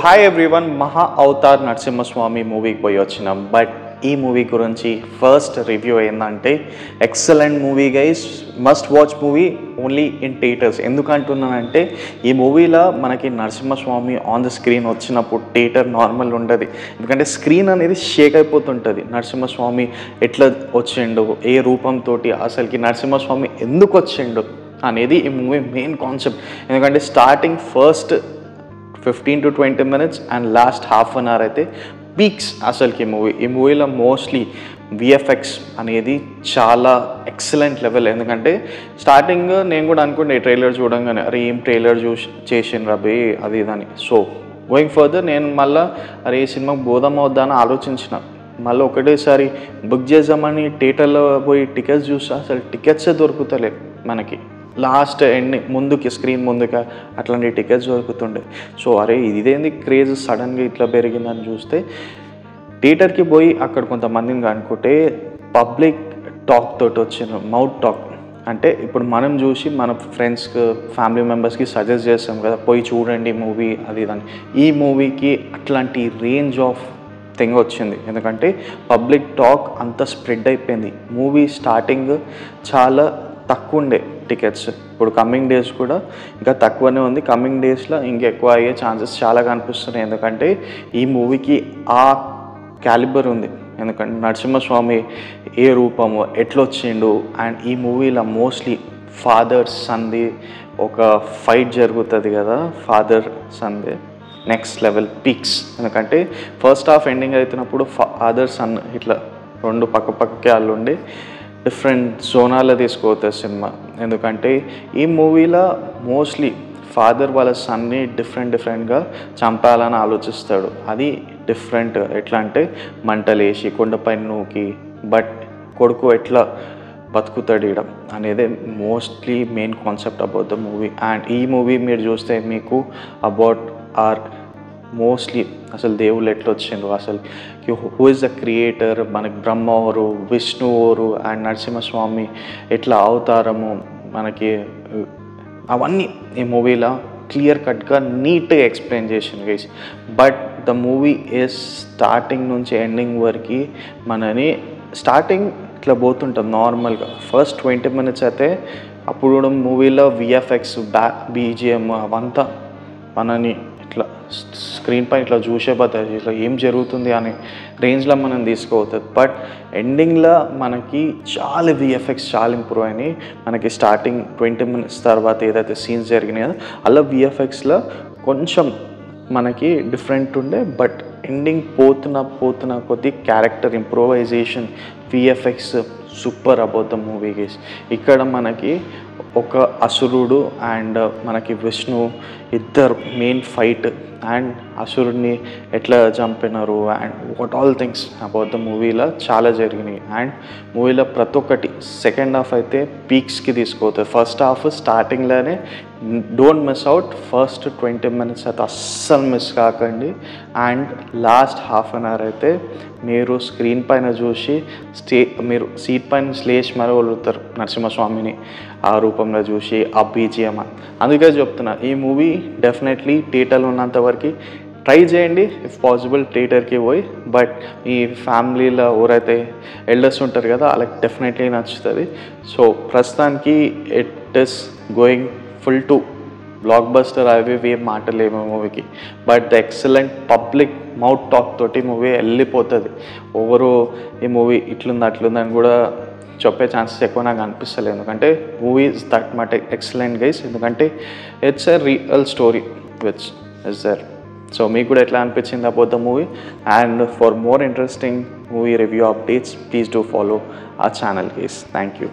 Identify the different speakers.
Speaker 1: Hi everyone, Maha Avatar Narasimhaswamy మూవీకి పోయి వచ్చినాం. బట్ ఈ మూవీ గురించి ఫస్ట్ రివ్యూ ఏంటంటే excellent movie guys, must watch movie only in theatres. ఎందుకంటున్నానంటే ఈ మూవీలో మనకి నరసింహస్వామి ఆన్ ద స్క్రీన్ వచ్చినప్పుడు థియేటర్ నార్మల్ ఉండదు. ఎందుకంటే స్క్రీన్ అనేది షేక్ అయిపోతుంటుంది. నరసింహస్వామి ఎట్లా వచ్చిండు, ఏ రూపంతో, అసలుకి నరసింహస్వామి ఎందుకు వచ్చిండు అనేది ఈ మూవీ మెయిన్ కాన్సెప్ట్. ఎందుకంటే starting first 15 to 20 minutes and last half an hour అయితే పీక్స్ అసలుకి ఈ మూవీలో మోస్ట్లీ విఎఫ్ఎక్స్ అనేది చాలా ఎక్సలెంట్ లెవెల్. ఎందుకంటే స్టార్టింగ్ నేను కూడా అనుకుంటే ట్రైలర్ చూడంగానే అరే ఏం ట్రైలర్ చేసిండ్రు అబ్బే అది ఇదని. సో గోయింగ్ ఫర్దర్ నేను మళ్ళీ అరే ఈ సినిమాకి పోదామా వద్దా అని ఆలోచించిన. మళ్ళీ ఒకటేసారి బుక్ చేద్దామని థియేటర్లో పోయి టికెట్స్ చూస్తే అసలు టికెట్సే దొరుకుతలేదు మనకి. లాస్ట్ ఎండింగ్ ముందుకి స్క్రీన్ ముందుగా అట్లాంటి టికెట్స్ దొరుకుతుండే. సో అరే ఇదేంది క్రేజ్ సడన్గా ఇట్లా పెరిగిందని చూస్తే థియేటర్కి పోయి అక్కడ కొంతమందిని అనుకుంటే పబ్లిక్ టాక్ తోటి వచ్చిన మౌత్ టాక్. అంటే ఇప్పుడు మనం చూసి మన ఫ్రెండ్స్కి ఫ్యామిలీ మెంబర్స్కి సజెస్ట్ చేస్తాం కదా, పోయి చూడండి మూవీ అది ఇదని. ఈ మూవీకి అట్లాంటి రేంజ్ ఆఫ్ థింగ్ వచ్చింది. ఎందుకంటే పబ్లిక్ టాక్ అంత స్ప్రెడ్ అయిపోయింది. మూవీ స్టార్టింగ్ చాలా తక్కువ ఉండే టికెట్స్, ఇప్పుడు కమింగ్ డేస్ కూడా ఇంకా తక్కువనే ఉంది. కమింగ్ డేస్లో ఇంకెక్కువ అయ్యే ఛాన్సెస్ చాలా కనిపిస్తున్నాయి. ఎందుకంటే ఈ మూవీకి ఆ క్యాలిబర్ ఉంది. ఎందుకంటే నరసింహస్వామి ఏ రూపము ఎట్లొచ్చిండు, అండ్ ఈ మూవీలో మోస్ట్లీ ఫాదర్ సన్ది ఒక ఫైట్ జరుగుతుంది కదా, ఫాదర్ సన్ది నెక్స్ట్ లెవెల్ పీక్స్. ఎందుకంటే ఫస్ట్ హాఫ్ ఎండింగ్ అవుతున్నప్పుడు ఫాదర్ సన్ ఇట్లా రెండు పక్కకే వాళ్ళు ఉండి డిఫరెంట్ జోనాల్లో తీసుకోవచ్చు సినిమా. ఎందుకంటే ఈ మూవీలో మోస్ట్లీ ఫాదర్ వాళ్ళ సన్ని డిఫరెంట్గా చంపాలని ఆలోచిస్తాడు. అది డిఫరెంట్. ఎట్లా అంటే మంటలేసి కొండపైన నూకి, బట్ కొడుకు ఎట్లా బతుకుతాడు ఇడం అనేది mostly main concept about the movie. And ఈ మూవీ మీరు చూస్తే మీకు అబౌట్ ఆర్ మోస్ట్లీ అసలు దేవుళ్ళు ఎట్లా వచ్చిండ్రు, అసలు హూ ఇస్ ద క్రియేటర్, మనకి బ్రహ్మ ఓరు, విష్ణు ఓరు, అండ్ నరసింహస్వామి ఎట్లా అవతారము మనకి, అవన్నీ ఈ మూవీలో క్లియర్ కట్గా నీట్గా ఎక్స్ప్లెయిన్ చేసింది guys. But the movie is starting నుంచి ఎండింగ్ వరకు మనని స్టార్టింగ్ ఇట్లా పోతుంటుంది నార్మల్గా. ఫస్ట్ 20 minutes అయితే అప్పుడు మూవీలో విఎఫ్ఎక్స్ బీజిఎం అవంతా మనని ఇట్లా స్క్రీన్ పై ఇట్లా చూసే పోతుంది, ఇట్లా ఏం జరుగుతుంది అనే రేంజ్లో మనం తీసుకోవచ్చు. బట్ ఎండింగ్లో మనకి చాలా విఎఫ్ఎక్స్ చాలా ఇంప్రూవ్ అయినాయి. మనకి స్టార్టింగ్ 20 minutes తర్వాత ఏదైతే సీన్స్ జరిగినాయో అలా విఎఫ్ఎక్స్లో కొంచెం మనకి డిఫరెంట్ ఉండే. బట్ ఎండింగ్ పోతున్న కొద్ది character improvisation, VFX super about the movie guys. ఇక్కడ మనకి ఒక అసురుడు అండ్ మనకి విష్ణు ఇద్దరు మెయిన్ ఫైట్, అండ్ అసురుడిని ఎట్లా చంపినారు and what all things about the మూవీలో చాలా జరిగినాయి. అండ్ మూవీలో ప్రతి ఒక్కటి సెకండ్ హాఫ్ అయితే పీక్స్కి తీసుకోవచ్చు. ఫస్ట్ హాఫ్ స్టార్టింగ్లోనే don't miss out. First 20 minutes అయితే అస్సలు మిస్ కాకండి. And last half an hour అయితే మీరు స్క్రీన్ పైన చూసి మీరు సీట్ పైన లేచి మరీ వదులుతారు నరసింహస్వామిని ఆ రూపంలో చూసి, ఆ బీజిఎం. అందుకే చెప్తున్నా ఈ మూవీ డెఫినెట్లీ థియేటర్లో ఉన్నంత వరకు ట్రై చేయండి, ఇఫ్ పాసిబుల్ థియేటర్కి పోయి. బట్ ఈ ఫ్యామిలీలో ఎవరైతే ఎల్డర్స్ ఉంటారు కదా వాళ్ళకి డెఫినెట్లీ నచ్చుతుంది. సో ప్రస్తుతానికి it is going full to block buster. అవి ఏం మాటలేము మూవీకి. But the excellent public mouth talk తోటి మూవీ వెళ్ళిపోతుంది. ఎవరు ఈ మూవీ ఇట్లుంది అట్లుందని కూడా చెప్పే ఛాన్సెస్ ఎక్కువ నాకు అనిపిస్తలేదు. ఎందుకంటే movie is that much excellent guys. ఎందుకంటే it's a real story which is there. So మీకు కూడా ఎట్లా అనిపించింది about the movie? And for more interesting movie review updates please do follow our channel guys. Thank you.